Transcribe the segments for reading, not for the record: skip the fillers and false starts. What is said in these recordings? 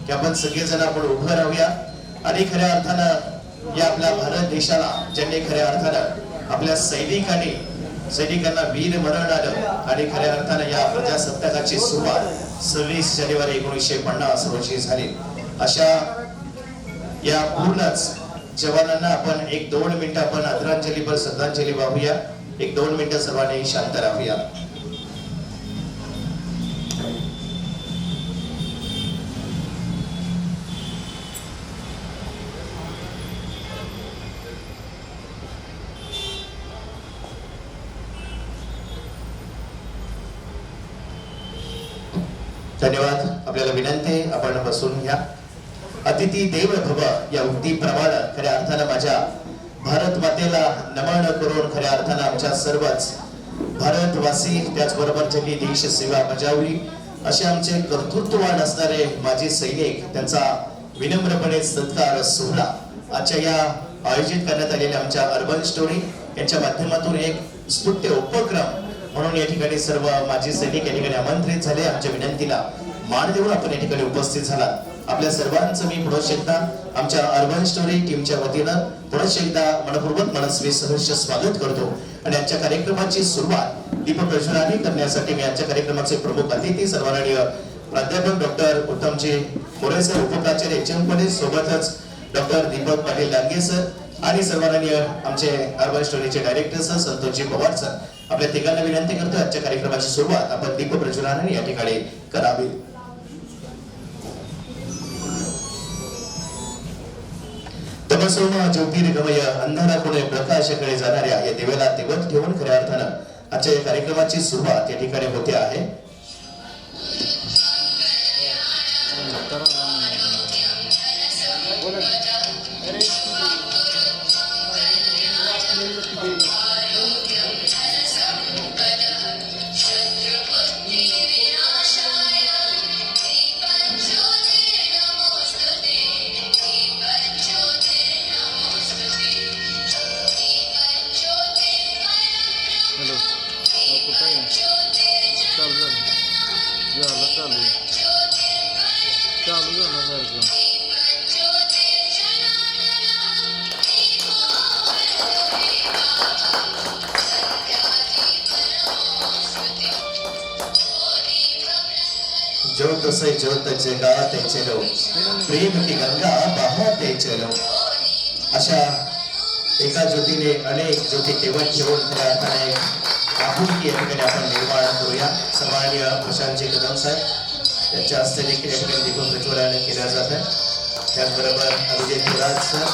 की आपण सगळेजण आपण उभं राहूया आणि खऱ्या अर्थानं या आपल्या भारत देशाला ज्यांनी खऱ्या अर्थानं आपल्या सैनिकांना वीर मरण आलं आणि खऱ्या अर्थानं या प्रजासत्ताकाची सुरुवात 26 जानेवारी 1950 रोजी झाली. अशा या पूर्णच जवानांना आपण 1-2 मिनिटं आपण आदरांजलीपर श्रद्धांजली वाहूया. 1-2 मिनिटं सर्वांनी शांत राहूया. धन्यवाद. आपल्याला विनंती आपण बसून घ्या. अतिथी देव भव या उक्तीप्रमाणे खऱ्या अर्थानं माझ्या भारत मातेला नमन करून खऱ्या अर्थानं आमच्या सर्वच भारतवासी त्याचबरोबर ज्यांनी देश सेवा बजावली असे आमचे कर्तृत्ववान असणारे माजी सैनिक त्यांचा विनम्रपणे सत्कार सोहळा आजच्या या आयोजित करण्यात आलेल्या आमच्या अर्बन स्टोरी यांच्या माध्यमातून एक स्तुत्य उपक्रम म्हणून या ठिकाणी सर्व माजी सैनिक या ठिकाणी आमंत्रित झाले. आमच्या विनंतीला मान देऊन आपण या ठिकाणी उपस्थित झाला. आपल्या सर्वांचं मी पुन्हा एकदा आमच्या अर्बन स्टोरी टीमच्या वतीनं पुन्हा एकदा मनपूर्वक मनस्वी सहर्ष स्वागत करतो आणि आजच्या कार्यक्रमाची सुरुवात दीपप्रज्वलनाने करण्यासाठी मी आजच्या कार्यक्रमाचे प्रमुख अतिथी सर्वमाननीय प्राध्यापक डॉक्टर उत्तमजी मोरे सर, उपप्राचार्य HM कॉलेज, सोबतच डॉक्टर दीपक पाटील डांगे सर आणि सर्वमाननीय आमचे अर्बन स्टोरीचे director sir Santoshji Pawar sir, आपल्या तिघांना विनंती करतो आजच्या कार्यक्रमाची सुरुवात आपण दीपप्रज्वलनाने या ठिकाणी करावी. तमसोमा ज्योतिर्गमय अंधाराकडे प्रकाशाकडे जाणाऱ्या या दिव्याला तेवत ठेवून खऱ्या अर्थानं आजच्या या कार्यक्रमाची सुरुवात या ठिकाणी होते आहे. ज्योत से ज्योत जगाते चलो, प्रेम की गंगा बहाते चलो. अशा एका ज्योतीने अनेक ज्योती तेवत ठेवून खऱ्या अर्थाने आपुलकी या ठिकाणी आपण निर्माण करूया. सन्माननीय प्रशांतजी कदम साहेब यांच्या हस्ते देखील या ठिकाणी दीपप्रज्वलन केल्या जात आहे. त्याचबरोबर अभिजित थोरात सर,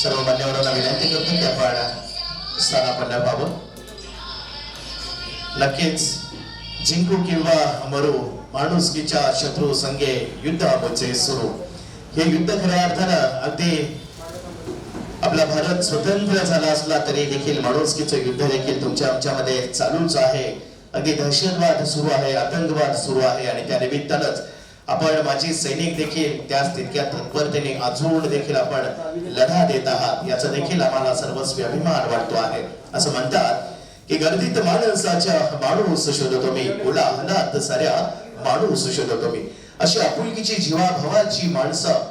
सर्व मान्यवरांना विनंती करतो की आपण स्थानापन्न व्हावं. नक्कीच जिंकू किंवा मरू, माणुसकीच्या शत्रू संगे युद्ध आमचे सुरू. हे युद्ध खऱ्या अर्थानं अगदी आपला भारत स्वतंत्र झाला असला तरी देखील माणुसकीचं युद्ध देखील तुमच्या आमच्यामध्ये चालूच आहे. अगदी दहशतवाद सुरू आहे, आतंकवाद सुरू आहे आणि त्या निमित्तानंच आपण माजी सैनिक देखील त्याच तितक्या तत्परतेने अजून देखील आपण लढा देत आहात याचा देखील आम्हाला सर्वस्वी अभिमान वाटतो आहे. असं म्हणतात की गर्दीत माणसाच्या माणूस शोधतो मी, उलाहलात साऱ्या माणूस शोधतो मी. अशी आपुलकीची जीवाभावाची माणसं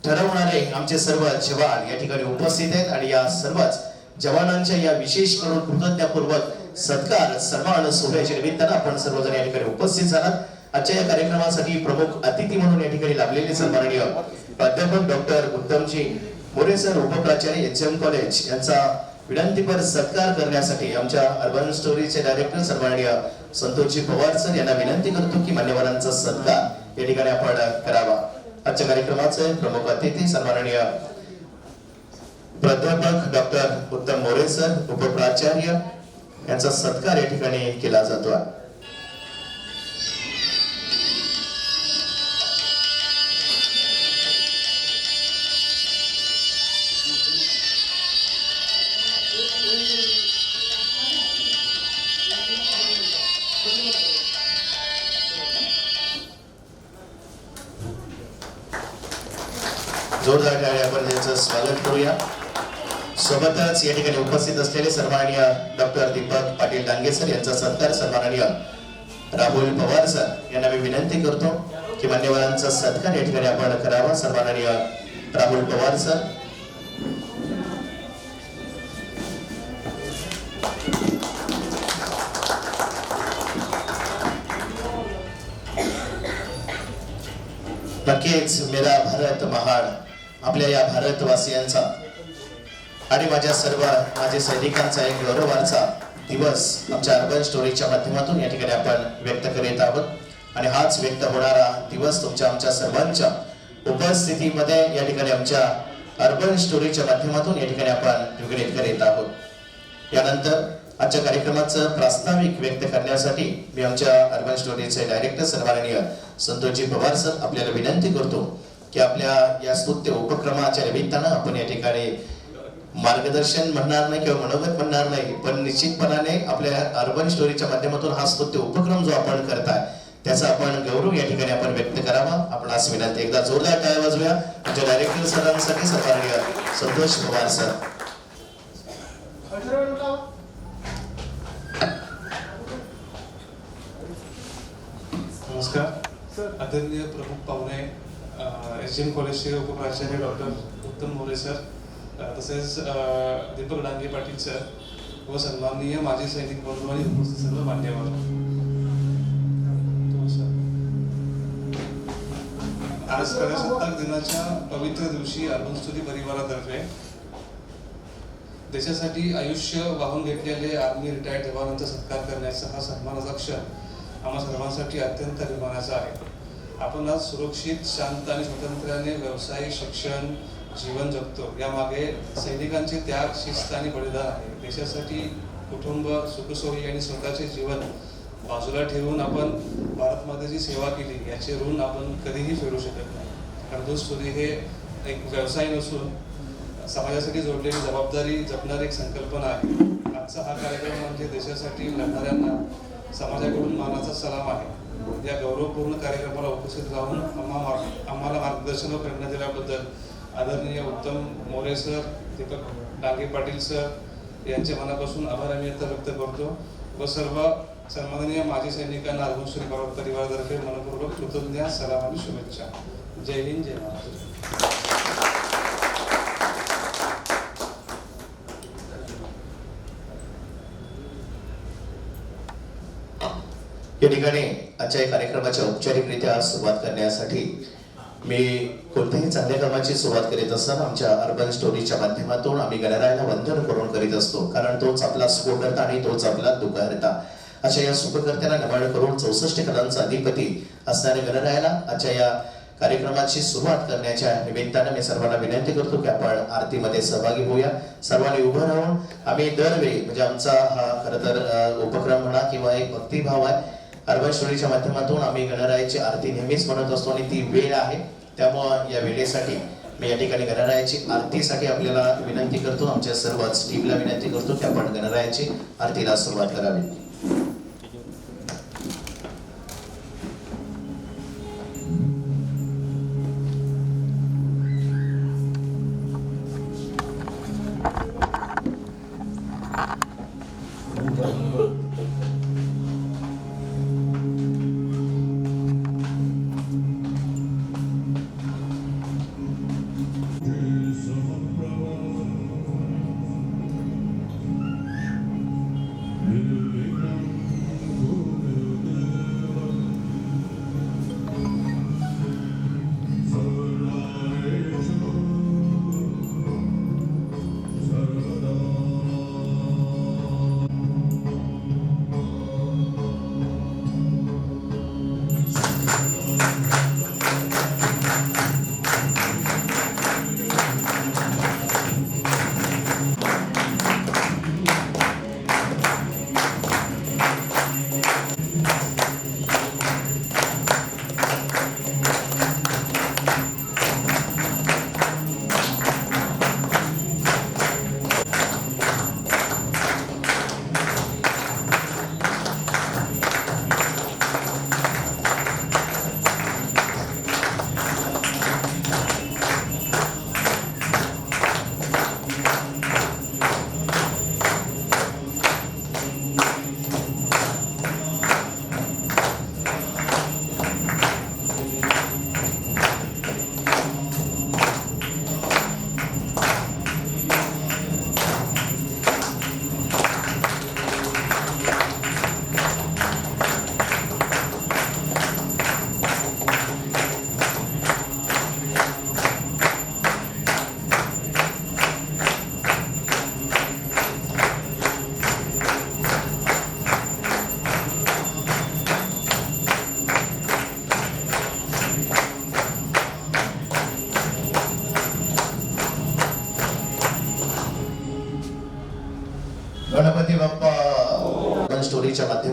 ठरवणारे आमचे सर्व जवान या ठिकाणी उपस्थित आहेत आणि या सर्वच जवानांच्या या विशेष करून कृतज्ञतापूर्वक सत्कार सन्मान सोहळ्याच्या निमित्तानं आपण सर्वजण या ठिकाणी उपस्थित झालात. आजच्या या कार्यक्रमासाठी प्रमुख अतिथी म्हणून या ठिकाणी लाभलेले सन्माननीय प्राध्यापक डॉक्टर उत्तमजी मोरे सर, उपप्राचार्य HM कॉलेज यांचा विनंतीपर सत्कार करण्यासाठी आमच्या अर्बन स्टोरीचे डायरेक्टर सन्माननीय संतोषजी पवार सर यांना विनंती करतो की मान्यवरांचा सत्कार या ठिकाणी आपण करावा. आजच्या कार्यक्रमाचे प्रमुख अतिथी सन्माननीय प्राध्यापक डॉक्टर उत्तम मोरे सर, उपप्राचार्य यांचा सत्कार या ठिकाणी केला जातो. जोरदार टाळ्या आपण त्यांचं स्वागत करूया. सोबतच या ठिकाणी उपस्थित असलेले सन्माननीय डॉक्टर दीपक पाटील डांगे सर यांचा सत्कार सन्माननीय राहुल पवार सर यांना मी विनंती करतो की मान्यवरांचा सत्कार या ठिकाणी आपण करावा. सर्वांनी राहुल पवार सर. नक्कीच मेरा भारत महान आपल्या या भारतवासियांचा आणि माझ्या सैनिकांचा एक गौरवाचा दिवस आमच्या अर्बन स्टोरीच्या माध्यमातून या ठिकाणी आपण व्यक्त करीत आहोत आणि हाच व्यक्त होणारा दिवस आमच्या सर्वांच्या उपस्थितीमध्ये या ठिकाणी आमच्या अर्बन स्टोरीच्या माध्यमातून या ठिकाणी आपण द्विगुणित करीत आहोत. यानंतर आजच्या कार्यक्रमाचं प्रास्ताविक व्यक्त करण्यासाठी मी आमच्या अर्बन स्टोरीचे डायरेक्टर सन्माननीय संतोषजी पवार सर आपल्याला विनंती करतो की आपल्या या स्तुत्य उपक्रमाच्या निमित्तानं आपण या ठिकाणी मार्गदर्शन म्हणणार नाही किंवा मनोगत म्हणणार नाही, पण निश्चितपणाने आपल्या अर्बन स्टोरीच्या माध्यमातून हा स्तुत्य उपक्रम जो आपण करताय त्याचा आपण गौरव या ठिकाणी आपण व्यक्त करावा. आपण आज विनंती एकदा जोरदार टाळ्या वाजवूया आमच्या डायरेक्टर सरांसाठी सन्माननीय संतोष पवार सर. नमस्कार. आदरणीय प्रमुख पाहुणे, एसजीएम कॉलेजचे उपप्राचार्य डॉक्टर उत्तम मोरे सर, तसेच दीपक डांगे पाटील सर व सन्माननीय माजी सैनिक बंधू आणि उपस्थित सर्व मान्यवर. आज प्रजासत्ताक दिनाच्या पवित्र दिवशी अर्बन स्टोरी परिवारातर्फे देशासाठी आयुष्य वाहून घेतलेले आर्मी रिटायर्ड जवानांचा सत्कार करण्याचा हा सन्मानाचा क्षण आम्हा सर्वांसाठी अत्यंत अभिमानाचा आहे. आपण आज सुरक्षित, शांत आणि स्वतंत्राने व्यवसाय, शिक्षण, जीवन जगतो. यामागे सैनिकांचे त्याग, शिस्त आणि बलिदान आहे. देशासाठी कुटुंब, सुखसोयी आणि स्वतःचे जीवन बाजूला ठेवून आपण भारत मातेची सेवा केली याचे ऋण आपण कधीही फेडू शकत नाही. अर्बन स्टोरी हे एक व्यवसाय नसून समाजासाठी जोडलेली जबाबदारी जपणारी एक संकल्पना आहे. आजचा हा कार्यक्रम म्हणजे देशासाठी लढणाऱ्यांना समाजाकडून मानाचा सलाम आहे. या गौरवपूर्ण कार्यक्रमाला उपस्थित राहून आम्हाला मार्गदर्शन व प्रेरणा दिल्याबद्दल आदरणीय उत्तम मोरे सर, दीपक डांगे पाटील सर यांचे मनापासून आभार आम्ही आता व्यक्त करतो व सर्व सन्माननीय माजी सैनिकांना अर्बन स्टोरी परिवारातर्फे मनपूर्वक कृतज्ञ, सलाम आणि शुभेच्छा. जय हिंद, जय महाराष्ट्र. या ठिकाणी आजच्या कार्यक्रमाच्या औपचारिकरित्या सुरुवात करण्यासाठी मी कोणत्याही चांगल्या कामाची सुरुवात करीत असताना आमच्या अर्बन स्टोरीच्या माध्यमातून आम्ही गणरायाला वंदन करून करीत असतो, कारण तोच आपला सुखकर्ता आणि तोच आपला दुःखहर्ता. अशा या सुखकर्त्याला 99 करोड 64 कलांचा अधिपती असणाऱ्या गणरायाला आजच्या या कार्यक्रमाची सुरुवात करण्याच्या निमित्तानं मी सर्वांना विनंती करतो की आपण आरतीमध्ये सहभागी होऊया. सर्वांनी उभं राहून आम्ही दरवेळी म्हणजे आमचा हा खरं तर उपक्रम म्हणा किंवा एक भक्तिभाव आहे. अर्बन स्टोरीच्या माध्यमातून आम्ही गणरायाची आरती नेहमीच म्हणत असतो आणि ती वेळ आहे, त्यामुळं या वेळेसाठी मी या ठिकाणी गणरायाची आरतीसाठी आपल्याला विनंती करतो. आमच्या सर्वच टीमला विनंती करतो की आपण गणरायाची आरतीला सुरुवात करावी.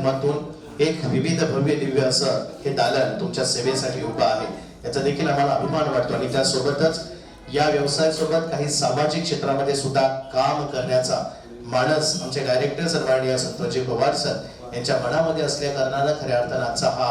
माध्यमातून एक विविध भव्य दिव्य असं हे दालन तुमच्या सेवेसाठी उभं आहे, याचा देखील आम्हाला अभिमान वाटतो. आणि त्यासोबतच या व्यवसायासोबत काही सामाजिक क्षेत्रामध्ये सुद्धा काम करण्याचा मानस आमचे डायरेक्टर सर्वांनी संतोषजी पवार सर यांच्या मनामध्ये असल्या कारणानं खऱ्या अर्थानं आजचा हा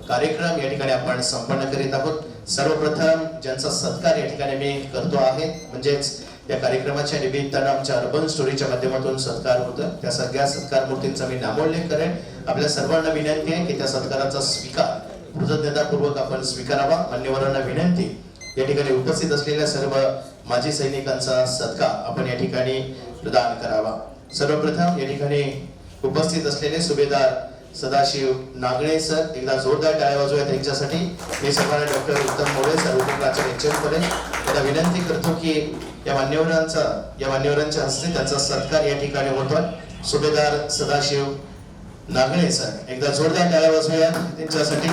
कार्यक्रम या ठिकाणी आपण संपन्न करीत आहोत. सर्वप्रथम ज्यांचा सत्कार या ठिकाणी मी करतो आहे, म्हणजेच या कार्यक्रमाच्या निमित्तानं आमच्या अर्बन स्टोरीच्या माध्यमातून सत्कार होतं, त्या सगळ्या सत्कार मूर्तींचा मी नामोल्लेख करेन. आपल्या सर्वांना विनंती आहे की त्या सत्काराचा स्वीकार कृतज्ञतापूर्वक आपण स्वीकारावा. मान्यवरांना विनंती, या ठिकाणी उपस्थित असलेल्या सर्व माजी सैनिकांचा सत्कार आपण या ठिकाणी प्रदान करावा. सर्वप्रथम या ठिकाणी उपस्थित असलेले सुभेदार सदाशिव नागणे सर, एकदा जोरदार टाळ्या वाजवूया त्यांच्यासाठी. मी सर्वांना डॉक्टर उत्तम मोरे सर उपप्राचार्य एचएम त्यांना विनंती करतो की या मान्यवरांच्या हस्ते त्यांचा सत्कार या ठिकाणी होतोय. सुभेदार सदाशिव नागणे सर, एकदा जोरदार टाळ्या वाजवूया त्यांच्यासाठी.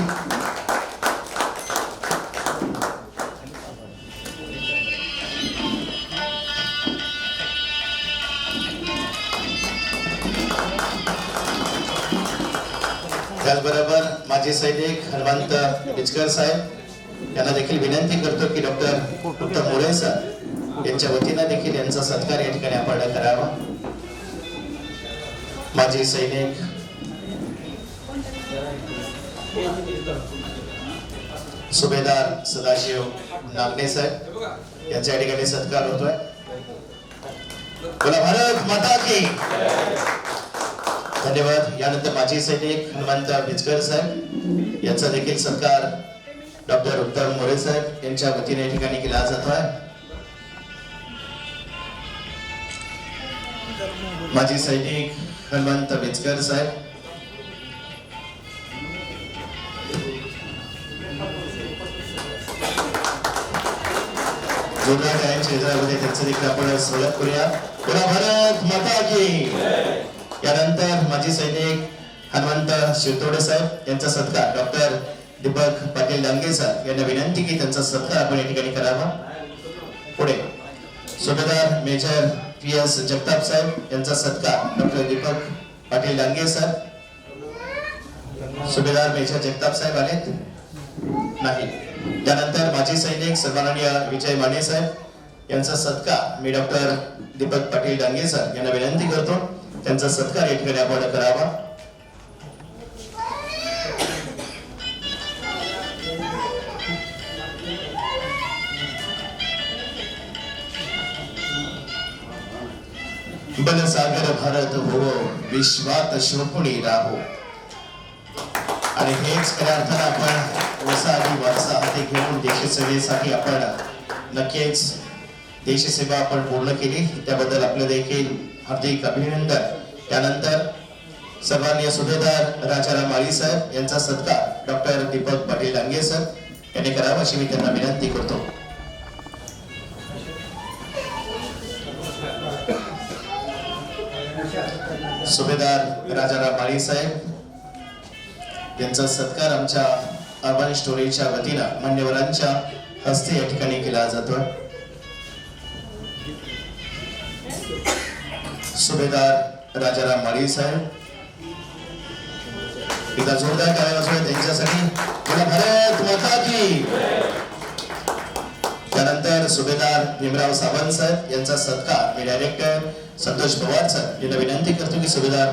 त्याचबरोबर माजी सैनिक हनुमंत बिचकर साहेब यांना देखील विनंती करतो की डॉक्टर उत्तम मोरे सर यांच्या वतीनं देखील यांचा सत्कार या ठिकाणी आपण करावा. माजी सैनिक सुभेदार सदाशिव नागणे साहेब यांच्या या ठिकाणी सत्कार होतोय. बोला भारत माता की. धन्यवाद. यानंतर माजी सैनिक हनुमंत बिचकर साहेब यांचा देखील सत्कार डॉक्टर उत्तम मोरे साहेब यांच्या वतीने या ठिकाणी केला जातोय. माजी सैनिक हनुमंत बिचकर साहेब, जोरदार टाळ्यांच्या गजरामध्ये त्यांचं देखील आपण स्वागत करूया. बोला भारत माता की. यानंतर माजी सैनिक हनुमंत शिरतोडे साहेब यांचा सत्कार डॉक्टर दीपक पाटील डांगे सर यांना विनंती की त्यांचा सत्कार आपण या ठिकाणी करावा. पुढे सुभेदार मेजर PS जगताप साहेब यांचा सत्कार डॉक्टर दीपक पाटील डांगे सर. सुभेदार मेजर जगताप साहेब आलेत नाही. त्यानंतर माजी सैनिक सन्माननीय विजय माने साहेब यांचा सत्कार मी डॉक्टर दीपक पाटील डांगे सर यांना विनंती करतो त्यांचा सत्कार या ठिकाणी आपण करावा. बनसागर भारत हो, विश्वात शोभुनी राहो. आणि हेच खऱ्या अर्थानं आपण वसाहती वारसा हाती घेऊन देशसेवेसाठी आपण नक्कीच देशसेवा आपण पूर्ण केली, त्याबद्दल आपलं देखील हार्दिक अभिनंदन. त्यानंतर सन्माननीय सुभेदार राजाराम माळी साहेब यांचा सत्कार डॉक्टर दीपक पाटील डांगे सर यांनी करावा अशी मी त्यांना विनंती करतो. सुभेदार राजाराम माळी साहेब यांचा सत्कार आमच्या अर्बन स्टोरीच्या वतीनं मान्यवरांच्या हस्ते या ठिकाणी केला जातो. सुभेदार राजाराम माळी साहेब, एकदा जोरदार टाळ्या वाजवूया त्यांच्यासाठी. बोला भारत माता की. त्यानंतर सुभेदार भीमराव सावंत साहेब यांचा सत्कार मी डायरेक्टर संतोष पवार सर यांना विनंती करतो की सुभेदार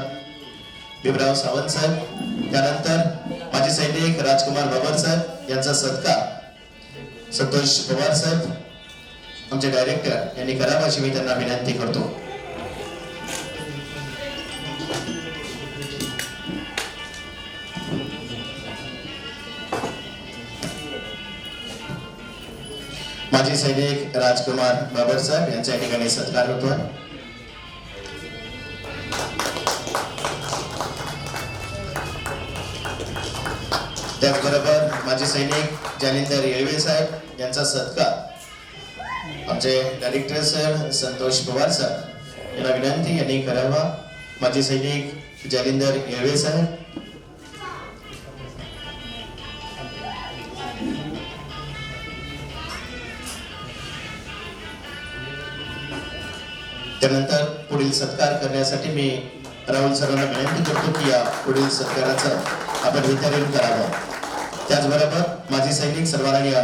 भीमराव सावंत साहेब. त्यानंतर माजी सैनिक राजकुमार बाबर साहेब यांचा सत्कार संतोष पवार साहेब आमचे डायरेक्टर यांनी करावा अशी मी त्यांना विनंती करतो. माजी सैनिक राजकुमार बाबर साहेब यांच्या या ठिकाणी सत्कार होतोय. त्याचबरोबर माजी सैनिक जालिंदर येळवे साहेब यांचा सत्कार आमचे director sir Santosh Pawar sir यांना विनंती यांनी करावा. माजी सैनिक जालिंदर येळवे साहेब. त्यानंतर पुढील सत्कार करण्यासाठी मी राहुल सरांना विनंती करतो की या पुढील सत्काराचं आपण वितरण करावं. त्याचबरोबर माजी सैनिक सर्वांना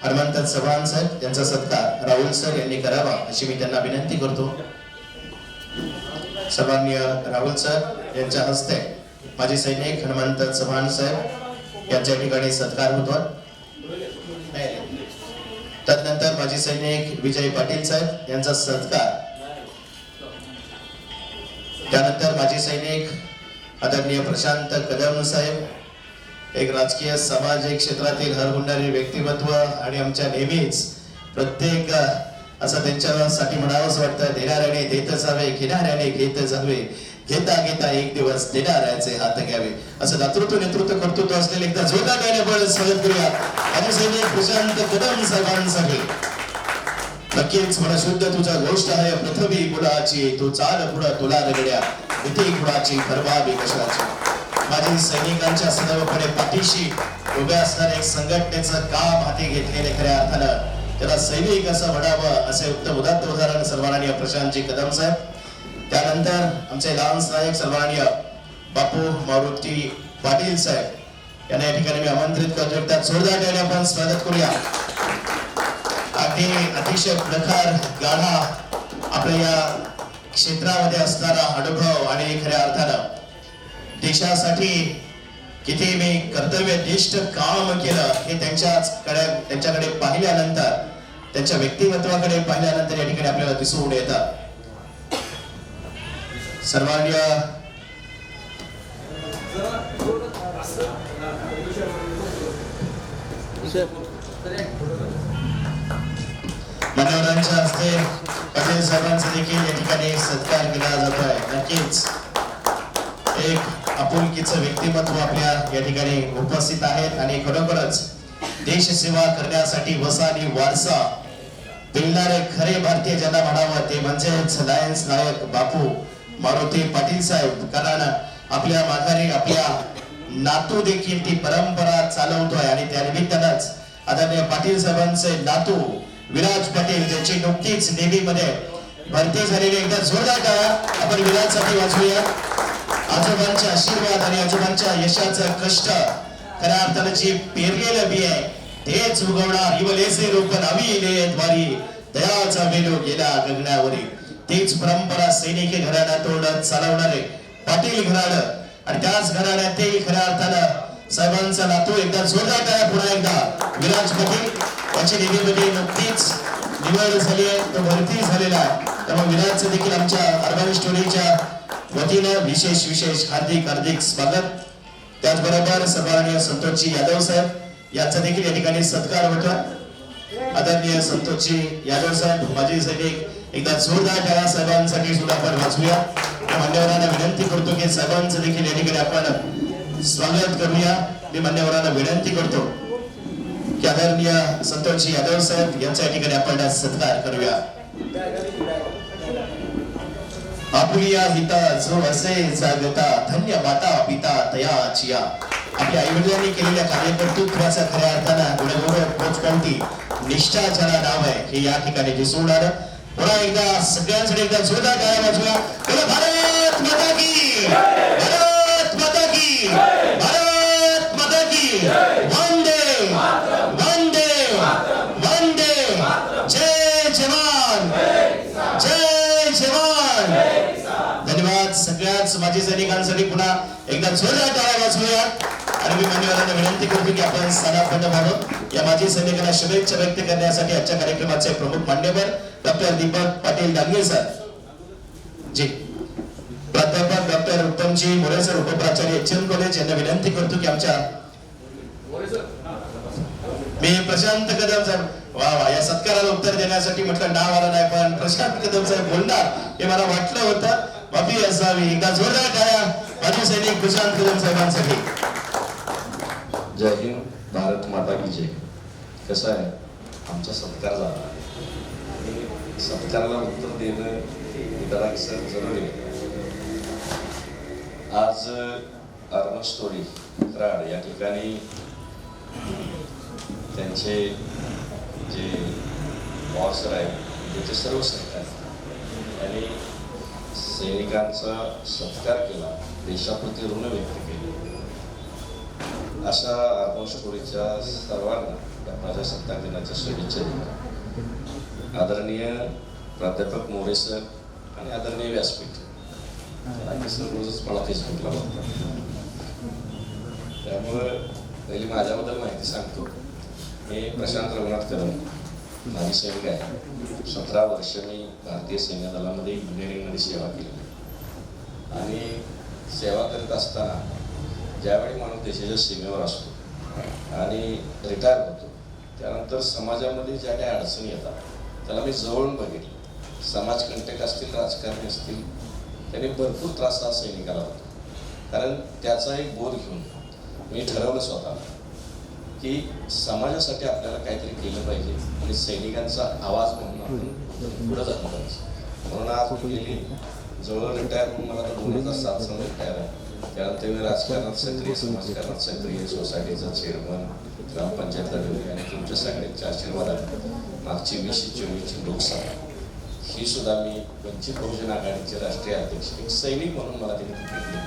हनुमंत चव्हाण साहेब यांचा सत्कार राहुल सर यांनी करावा अशी मी त्यांना विनंती करतो. सर्वांनी राहुल सर यांच्या हस्ते माजी सैनिक हनुमंत चव्हाण साहेब यांच्या ठिकाणी सत्कार होतो. तदनंतर माजी सैनिक विजय पाटील साहेब यांचा सत्कार. त्यानंतर माजी सैनिक आदरणीय प्रशांत कदम साहेब, एक राजकीय सामाजिक क्षेत्रातील हरहुन्नरी व्यक्तिमत्व आणि आमच्या नेहमीच प्रत्येक असं त्यांच्यासाठी म्हणावंच वाटतं, देणाऱ्याने देत जावे, घेणाऱ्याने घेत जावे, घेता घेता एक दिवस देणाऱ्याचे हात घ्यावे, असं दातृत्व नेतृत्व कर्तृत्व असलेले एकदा जोरदार टाळ्याने स्वागत करूया माजी सैनिक प्रशांत कदम साहेबांसाठी. नक्कीच म्हणा शुद्ध तुझा गोष्ट आहे पृथ्वी कुळाची, तू चाल पुढं तुला रगड्या इथे कुळाची परवावी कशाची. माजी सैनिकांच्या सदैवपणे पाठीशी उभे असणारे एक संघटनेचं काम हाती घेतलेले खऱ्या अर्थानं त्याला सैनिक असं म्हणावं असे उत्तम उदात्त उदाहरण सर्वांनी प्रशांतजी कदम साहेब. त्यानंतर आमचे लान्स नायक सर्वांनी बापू मारुती पाटील साहेब यांना या ठिकाणी मी आमंत्रित करतो. एकदा जोरदार टाळ्याने आपण स्वागत करूया. अतिशय प्रखर गाढा आपल्या या क्षेत्रामध्ये असणारा अनुभव आणि खऱ्या अर्थानं देशासाठी किती मी कर्तव्यनिष्ठ काम केलं हे त्यांच्याकडे पाहिल्यानंतर, त्यांच्या व्यक्तिमत्वाकडे पाहिल्यानंतर या ठिकाणी आपल्याला दिसून येतं. सर्वांनी मान्यवरांच्या हस्ते पाटील साहेबांचा देखील या ठिकाणी सत्कार केला जातोय. नक्कीच एक आपुलकीचं व्यक्तिमत्व आपल्या या ठिकाणी उपस्थित आहेत आणि खरोखरच देश सेवा करण्यासाठी वसानी वारसा पेलणारे खरे भारतीय ज्यांना म्हणावं ते म्हणजेच लायन्स नायक बापू मारुती पाटील साहेब. कारण आपल्या माघारी आपल्या नातू देखील ती परंपरा चालवतोय आणि त्या निमित्तानंच आदरणीय पाटील साहेबांचे नातू विराज पाटील ज्यांची नुकतीच नेव्हीमध्ये भरती झालेली, एकदा जोरदार टाळ्या आपण विराजसाठी वाजवूया. आजोबांचे आशीर्वाद आणि आजोबांच्या यशाचं कष्ट खऱ्या अर्थानं जी पेरलेलं बी आहे तेच उगवणार. इवलेसे रोप नवीले द्वारी दयाचा वेलो गेला गगनावरी. तीच परंपरा सैनिकी घराण्यातून चालवणारे पाटील घराणं आणि त्याच घराण्यातील खऱ्या अर्थानं साहेबांचा नातू. एकदा जोरदार टाळ्या पुन्हा एकदा विराज पाटील याची नेव्हीमध्ये नुकतीच निवड झाली आहे, तो भरती झालेला आहे. त्यामुळे विराजचं देखील आमच्या अर्बन स्टोरीच्या वतीनं विशेष हार्दिक स्वागत. त्याचबरोबर सर्वांनी संतोषजी यादव साहेब यांचा देखील या ठिकाणी सत्कार होतो. आदरणीय संतोषजी यादव साहेब माजी सैनिक, एकदा जोरदार टाळ्या साहेबांसाठी सुद्धा आपण वाजवूया. मान्यवरांना विनंती करतो की साहेबांचं देखील या ठिकाणी आपण स्वागत करूया. मी मान्यवरांना विनंती करतो की आदरणीय संतोषजी यादव साहेब यांच्या या ठिकाणी आपण सत्कार करूया. आपुलिया हिता जो असे जागता धन्य माता पिता तयाचिया. आपल्या आई वडिलांनी केलेल्या कार्यकर्तृत्वाचा खऱ्या अर्थानं गुणगौरव पोचपावती निष्ठा ज्याला नाव आहे हे या ठिकाणी दिसून आलं. पुन्हा एकदा सगळ्यांसाठी एकदा जोरदार टाळ्या वाजवूया. भारत माता की, भारत माता की, भारत माता की. वंदे वंदे वंदे. जय जवान, जय जवान. धन्यवाद सगळ्याच माजी सैनिकांसाठी. पुन्हा एकदा जोरदार टाळ्या वाजवूया आणि मी मान्यवरांना विनंती करतो की आपण स्थानापन्न व्हावं. या माजी सैनिकांना शुभेच्छा व्यक्त करण्यासाठी आजच्या कार्यक्रमाचे प्रमुख मान्यवर डॉक्टर दीपक पाटील डांगे सर जी, प्राध्यापक डॉक्टर उत्तमजी मोरे सर उपप्राचार्य एचएम कॉलेज यांना विनंती करतो की आमच्या मी प्रशांत कदम साहेब. वा वा, या सत्काराला उत्तर देण्यासाठी म्हटलं नाव आलं नाही पण प्रशांत कदम साहेब बोलणार हे मला वाटलं होतं. माफी असावी. एकदा जोरदार टाळ्या माजी सैनिक प्रशांत कदम साहेबांसाठी. जय हिंद, भारत माता की जय. कसं आहे, आमचा सत्कार झाला, सत्काराला उत्तर देणं सर जरुरी आहे. आज अर्बन स्टोरी कराड या ठिकाणी त्यांचे जे बॉस आहेत त्याचे सर्व सहकारी आणि सैनिकांचा सत्कार केला, देशाप्रती ऋण व्यक्त केले. अशा आत्मशोरीच्या सर्वांना या प्रजासत्ताक दिनाच्या शुभेच्छा देतो. आदरणीय प्राध्यापक मोरे सर आणि आदरणीय व्यासपीठ रोजच मला फेसबुकला बघतात, त्यामुळं पहिली माझ्याबद्दल माहिती सांगतो. मी प्रशांत रघुनाथ कदम, माझी सैनिक आहे. 17 वर्ष मी भारतीय सैन्य दलामध्ये इंजिनिअरिंगमध्ये सेवा केली आणि सेवा करत असताना ज्यावेळी माणूस देशाच्या सीमेवर असतो आणि रिटायर होतो, त्यानंतर समाजामध्ये ज्या काही अडचणी येतात त्याला मी जवळून बघितलं. समाजकंटक असतील, राजकारणी असतील, त्यांनी भरपूर त्रास हा सैनिकाला होतो. कारण त्याचा एक बोध घेऊन मी ठरवलं स्वतः की समाजासाठी आपल्याला काहीतरी केलं पाहिजे आणि सैनिकांचा आवाज म्हणून आपण पुढे जातो पाहिजे. म्हणून आज मी गेली जवळ रिटायर होऊन मला तर 2007 साली रिटायर आहे. त्यानंतर मी राजकारणात सक्रिय, समाजकारणात सक्रिय, सोसायटीचा चेअरमन, ग्रामपंचायत लढवली आणि तुमच्या सगळ्यांच्या आशीर्वादाने मागची 2024ची लोकसभा ही सुद्धा मी वंचित बहुजन आघाडीचे राष्ट्रीय अध्यक्ष, एक सैनिक म्हणून मला तिने तिकीट दिली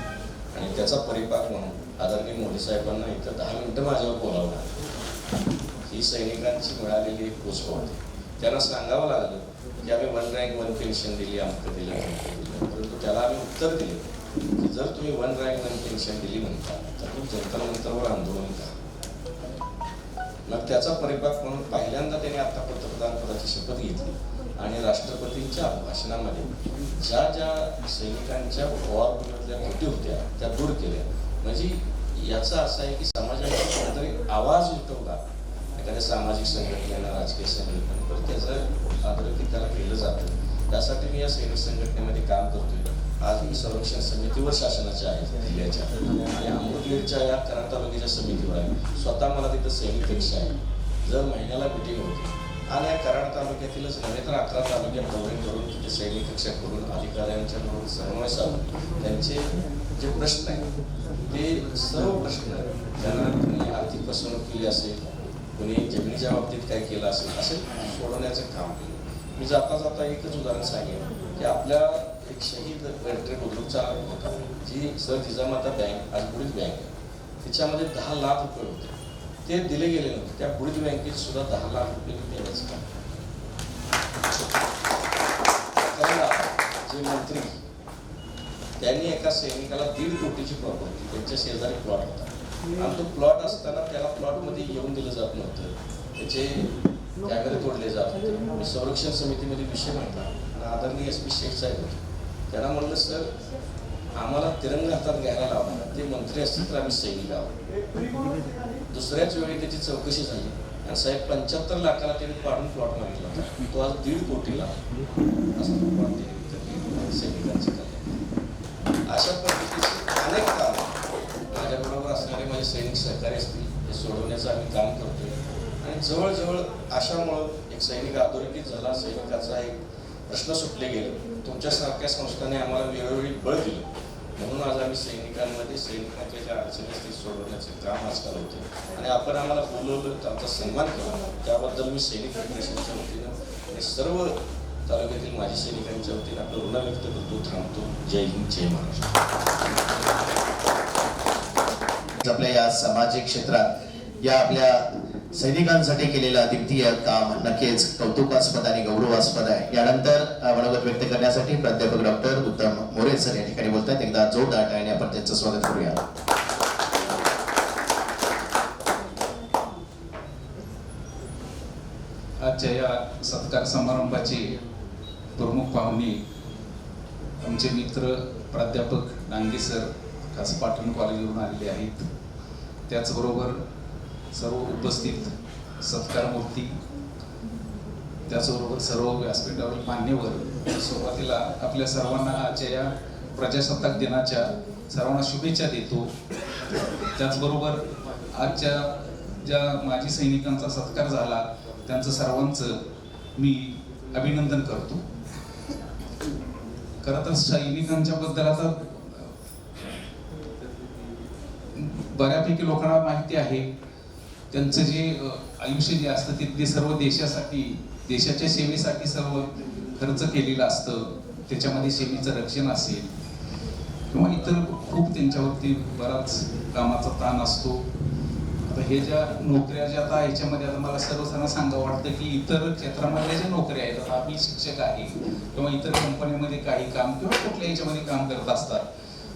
आणि त्याचा परिपाक म्हणून आदरणीय मोदी साहेबांना इथं 10 मिनिटं माझ्यावर बोलावलं. ही सैनिकांची मिळालेली एक पोचपा होती. त्यांना सांगावं लागलं की आम्ही 1 रँक 1 पेन्शन दिली, अमकं दिलं, तमकं दिलं, परंतु त्याला आम्ही उत्तर दिले की जर तुम्ही 1 रँक 1 पेन्शन दिली म्हणता तर तुम्ही जंतर-मंतरवर आंदोलन करा. मग त्याचा परिपाक म्हणून पहिल्यांदा त्याने आता पंतप्रधान पदाची शपथ घेतली आणि राष्ट्रपतींच्या भाषणामध्ये ज्या ज्या सैनिकांच्या वॉरमधल्या त्रुटी होत्या त्या दूर केल्या. म्हणजे याचा असा आहे की समाजाने कुठेतरी आवाज उठवला एखाद्या सामाजिक संघटनेला, राजकीय संघटनेला, तर त्याचं अधोरेखित त्याला केलं जातं. त्यासाठी मी या सैनिक संघटनेमध्ये काम करतोय. आज मी संरक्षण समितीवर शासनाच्या आहे जिल्ह्याच्या आणि अमृतवीरच्या या कराड तालुक्याच्या समितीवर आहे. स्वतः मला तिथं सैनिक कक्ष आहे. जर महिन्याला मिटिंग होती आणि या कराड तालुक्यातीलच नव्हे तर 11 तालुक्यात दौरे करून तिथे सैनिक कक्ष करून अधिकाऱ्यांच्या बरोबर समन्वय साधून त्यांचे जे प्रश्न आहेत ते सर्व प्रश्न ज्यांना तुम्ही आर्थिक फसवणूक केली असेल, कोणी जमिनीच्या बाबतीत काय केलं असेल, असे सोडवण्याचं काम केलं. मी जाता जाता एकच उदाहरण सांगेन की आपल्या एक शहीद रेल्वे बुद्रुकचा होता, जी सर जिजामाता बँक, आज बुडीत बँक आहे, तिच्यामध्ये 10 लाख रुपये होते, ते दिले गेले नव्हते. त्या बुडीत बँकेत सुद्धा 10 लाख रुपये देण्याचं काम. जे मंत्री त्यांनी एका सैनिकाला 1.5 कोटीची प्रॉपर्टी, त्यांच्या शेजारी प्लॉट होता आणि तो प्लॉट असताना त्याला प्लॉटमध्ये येऊन दिलं जात नव्हतं, त्याचे कॅमेरे तोडले जात होते. मी संरक्षण समितीमध्ये विषय मांडला आणि आदरणीय SP शेख साहेब होते. त्यांना म्हणलं सर आम्हाला तिरंगा हातात घ्यायला लावणार, ते मंत्री असतील तर आम्ही सैनिक आहोत. दुसऱ्याच वेळी त्याची चौकशी झाली आणि साहेब 75 लाखाला त्यांनी पाडून प्लॉट मागितला होता. तो आज 1.5 कोटीला असं प्लॉट त्यांनी सैनिकांचं केलं. अशा पद्धतीचे अनेक काम माझ्याबरोबर असणारे माझे सैनिक सहकारी असतील हे सोडवण्याचं आम्ही काम करतोय आणि जवळजवळ अशामुळं एक सैनिक अधोरेखित झाला, सैनिकाचा एक प्रश्न सुटले गेले. तुमच्यासारख्या संस्थांनी आम्हाला वेळोवेळी बळ दिलं म्हणून आज आम्ही सैनिकांमध्ये सैनिकांच्या ज्या अडचणी असतील सोडवण्याचे काम आजकाल होते आणि आपण आम्हाला बोलवलं तर आमचा सन्मान केला. त्याबद्दल मी सैनिक फेडरेशनच्या वतीनं आणि सर्व तालुक्यातील माजी सैनिकांच्या वतीनं आपलं ऋण व्यक्त करतो. थांबतो. जय हिंद, जय महाराष्ट्र. आपल्या या सामाजिक क्षेत्रात या आपल्या सैनिकांसाठी केलेलं अद्वितीय काम नक्कीच कौतुकास्पद आणि गौरवास्पद आहे. यानंतर मनोगत व्यक्त करण्यासाठी प्राध्यापक डॉक्टर उत्तम मोरे सर या ठिकाणी बोलतात. एकदा जोरदार टाळ्याने आपण त्यांचं स्वागत करूया. आजच्या या सत्कार समारंभाचे प्रमुख पाहुणे आमचे मित्र प्राध्यापक डांगे सर, खास पाटण कॉलेजवरून आलेले आहेत. त्याचबरोबर सर्व उपस्थित सत्कारमूर्ती, त्याचबरोबर सर्व व्यासपीठावरील मान्यवर, सुरुवातीला आपल्या सर्वांना आजच्या या प्रजासत्ताक दिनाच्या सर्वांना शुभेच्छा देतो. त्याचबरोबर आजच्या ज्या माजी सैनिकांचा सत्कार झाला त्यांचं सर्वांचं मी अभिनंदन करतो. खरं तर सैनिकांच्या बद्दल आता बऱ्यापैकी लोकांना माहिती आहे. त्यांचं जे आयुष्य जे असतं ते सर्व देशासाठी, देशाच्या सेवेसाठी सर्व खर्च केलेलं असतं. त्याच्यामध्ये शेतीचं रक्षण असेल किंवा इतर खूप त्यांच्यावरती बराच कामाचा ताण असतो. आता हे ज्या नोकऱ्या ज्या आता याच्यामध्ये आता मला सर्वजण सांगावं वाटतं की इतर क्षेत्रामधल्या ज्या नोकऱ्या आहेत, आता आम्ही शिक्षक आहे किंवा इतर कंपनीमध्ये काही काम किंवा कुठल्या याच्यामध्ये काम करत असतात,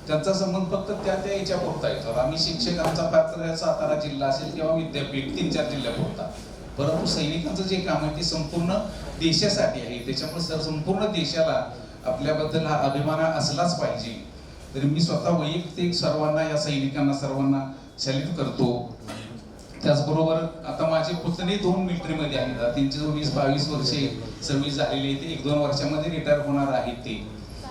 त्यांचा संबंध फक्त त्या याच्यापुरता येतो. आम्ही शिक्षक आमचा पात्र सातारा जिल्हा असेल किंवा विद्यापीठ 3-4 जिल्ह्यापुरता, परंतु सैनिकांचं जे काम आहे ते संपूर्ण देशासाठी आहे. त्याच्यामुळे संपूर्ण देशाला आपल्याबद्दल हा अभिमान असलाच पाहिजे. तरी मी स्वतः वैयक्तिक सर्वांना, या सैनिकांना सर्वांना सॅल्यूट करतो. त्याचबरोबर आता माझे पुतणे 2 मिलिटरीमध्ये आहेत. त्यांची 20-22 वर्षे सर्व्हिस झालेली आहे. ते 1-2 वर्षामध्ये रिटायर होणार आहेत ते.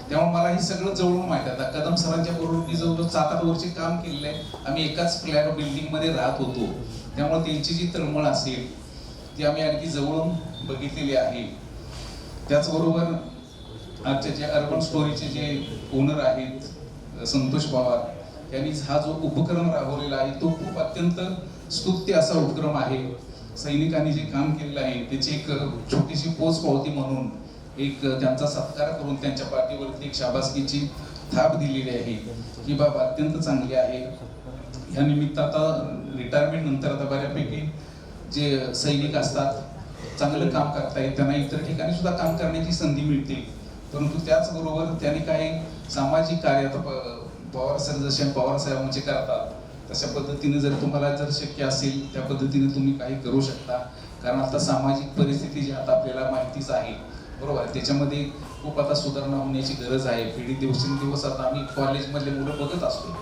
त्यामुळे मला हे सगळं जवळून माहिती आहे. आता कदम सरांच्या बरोबर मी जवळजवळ 7-8 वर्षे काम केलेलं आहे. आम्ही एकाच फ्लॅट बिल्डिंगमध्ये राहत होतो. त्यामुळे त्यांची जी तळमळ असेल ती आम्ही आणखी जवळून बघितलेली आहे. त्याचबरोबर आजच्या जे अर्बन स्टोरीचे जे ओनर आहेत संतोष पवार, यांनी हा जो उपक्रम राबवलेला आहे तो खूप अत्यंत स्तुत्य असा उपक्रम आहे. सैनिकांनी जे काम केलेलं आहे त्याची एक छोटीशी पोच पावती म्हणून एक त्यांचा सत्कार करून त्यांच्या पाठीवरती एक शाबासकीची थाप दिलेली आहे. ही बाब अत्यंत चांगली आहे. या निमित्त आता रिटायरमेंट नंतर आता बऱ्यापैकी जे सैनिक असतात चांगलं काम करतायत, त्यांना इतर ठिकाणी सुद्धा काम करण्याची संधी मिळते. परंतु त्याचबरोबर त्यांनी काही सामाजिक कार्य, आता पवार सर जसे पवार साहेब म्हणजे करतात तशा पद्धतीने जर तुम्हाला जर शक्य असेल त्या पद्धतीने तुम्ही काही करू शकता. कारण आता सामाजिक परिस्थिती जी आता आपल्याला माहितीच आहे, बरोबर आहे, त्याच्यामध्ये खूप आता सुधारणा होण्याची गरज आहे. पिढी दिवसेंदिवस आता आम्ही कॉलेजमधले मुलं बघत असतो,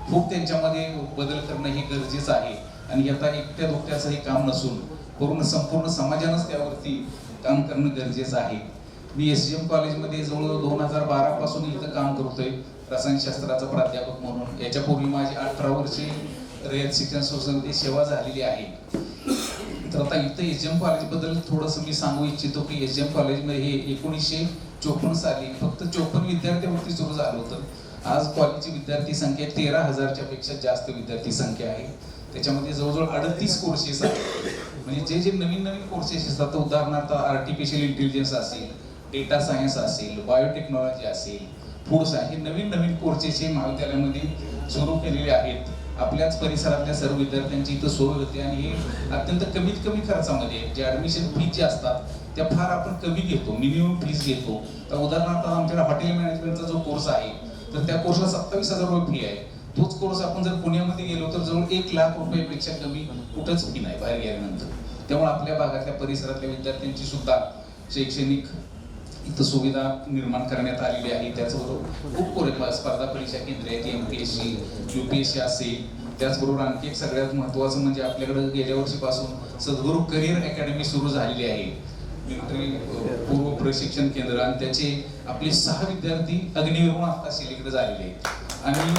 खूप त्यांच्यामध्ये बदल करणं हे गरजेचं आहे. आणि आता एकट्या दोट्याचं हे काम नसून संपूर्ण समाजानंच त्यावरती काम करणं गरजेचं आहे. मी SGM कॉलेजमध्ये जवळजवळ 2012 पासून इथं काम करतोय रसायनशास्त्राचा प्राध्यापक म्हणून. याच्यापूर्वी माझी 18 वर्षे रयत शिक्षण संस्थेमध्ये सेवा झालेली आहे. तर आता इथं SGM कॉलेजबद्दल थोडंसं मी सांगू इच्छितो की SGM कॉलेजमध्ये हे 1954 साली फक्त 54 विद्यार्थ्यांवरती सुरू झालं होतं. आज कॉलेजची विद्यार्थी संख्या 13,000च्या पेक्षा जास्त विद्यार्थी संख्या आहे. त्याच्यामध्ये जवळजवळ 38 कोर्सेस आहेत. म्हणजे जे नवीन कोर्सेस असतात, उदाहरणार्थ आर्टिफिशियल इंटेलिजन्स असेल, डेटा सायन्स असेल, बायोटेक्नॉलॉजी असेल, फूड सायन्स, हे नवीन कोर्सेस हे महाविद्यालयामध्ये सुरू केलेले आहेत. आपल्याच परिसरातल्या सर्व विद्यार्थ्यांची इथं सोय होते आणि हे अत्यंत कमीत कमी खर्चामध्ये जे ऍडमिशन फीज जे असतात त्या फार आपण कमी घेतो, मिनिमम फीज घेतो. तर उदाहरणार्थ आमच्याकडे हॉटेल मॅनेजमेंटचा जो कोर्स आहे तर त्या कोर्सला 27,000 रुपये फी आहे. तोच कोर्स आपण जर पुण्यामध्ये गेलो तर जवळ 1 लाख रुपयापेक्षा कमी कुठंच फी नाही बाहेर गेल्यानंतर. त्यामुळे आपल्या भागातल्या परिसरातल्या विद्यार्थ्यांची सुद्धा शैक्षणिक इथं सुविधा निर्माण करण्यात आलेली आहे. त्याचबरोबर खूप स्पर्धा परीक्षा केंद्र आहेत, MPSC, UPSC असेल. त्याचबरोबर आणखी एक सगळ्यात महत्त्वाचं म्हणजे आपल्याकडे गेल्या वर्षीपासून सद्गुरू करिअर अकॅडमी सुरू झालेली आहे, मिलिटरी पूर्व प्रशिक्षण केंद्र. आणि त्याचे आपले 6 विद्यार्थी अग्निवीरहून आता सिलेक्ट झालेले आहेत आणि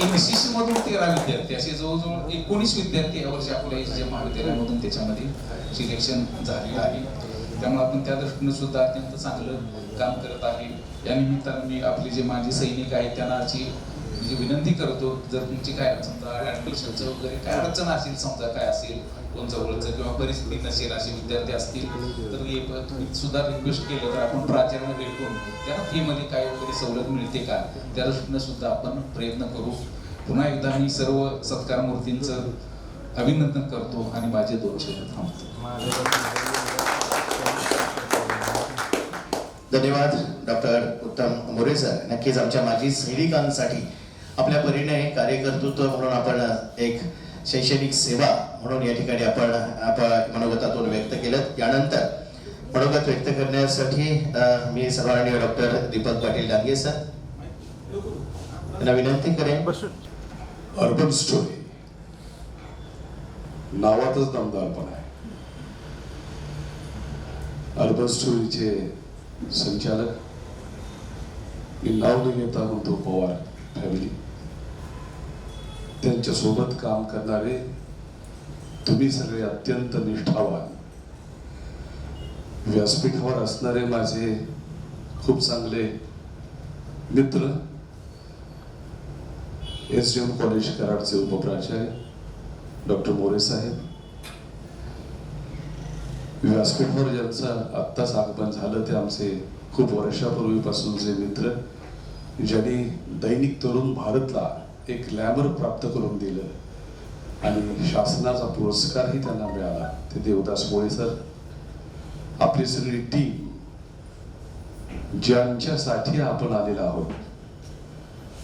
MCC मधून 13 विद्यार्थी, असे जवळजवळ 19 विद्यार्थी यावर्षी आपल्या SGM महाविद्यालयामधून त्याच्यामध्ये सिलेक्शन झालेलं आहे. त्यामुळे आपण त्या दृष्टीने सुद्धा अत्यंत चांगलं काम करत आहे. या निमित्तानं मी आपले जे माझे सैनिक आहेत त्यांना म्हणजे विनंती करतो, जर तुमची काय समजा ऍडमिशनचं वगैरे काय अडचण असेल, समजा काय असेल कोण जवळचं किंवा परिस्थिती नसेल असे विद्यार्थी असतील तर तुम्ही सुद्धा रिक्वेस्ट केलं तर आपण प्राचार्यांना भेटून त्यांना फीमध्ये काय वगैरे सवलत मिळते का त्या दृष्टीने सुद्धा आपण प्रयत्न करू. पुन्हा एकदा मी सर्व सत्कार मूर्तींचं अभिनंदन करतो आणि माझे 2 शब्द थांबतो. धन्यवाद डॉक्टर उत्तम मोरे सर. नक्कीच आमच्या माजी सैनिकांसाठी आपल्या परीने कार्यकर्तृत्व म्हणून आपण एक शैक्षणिक सेवा म्हणून या ठिकाणी आपण मनोगतातून व्यक्त केलं. यानंतर मनोगत व्यक्त करण्यासाठी मी सर्वांनी डॉक्टर दीपक पाटील डांगे सर यांना विनंती करेन. अर्बन स्टोरी नावातच दमदारपणा आहे. अर्बन स्टोरीचे संचालक मी नाव न घेता म्हणतो पवार फॅमिली, त्यांच्या सोबत काम करणारे तुम्ही सगळे अत्यंत निष्ठावान, व्यासपीठावर असणारे माझे खूप चांगले मित्र, SGM कॉलेज कराडचे उपप्राचार्य डॉक्टर मोरे साहेब, व्यासपीठावर ज्यांचं आत्ताच आगमन झालं ते आमचे खूप वर्षापूर्वीपासून जे मित्र ज्यांनी दैनिक तरुण भारतला एक ग्लॅमर प्राप्त करून दिलं आणि शासनाचा पुरस्कारही त्यांना मिळाला, ते देवदास मोळे सर, आपली सगळी टीम, ज्यांच्यासाठी आपण आलेलो आहोत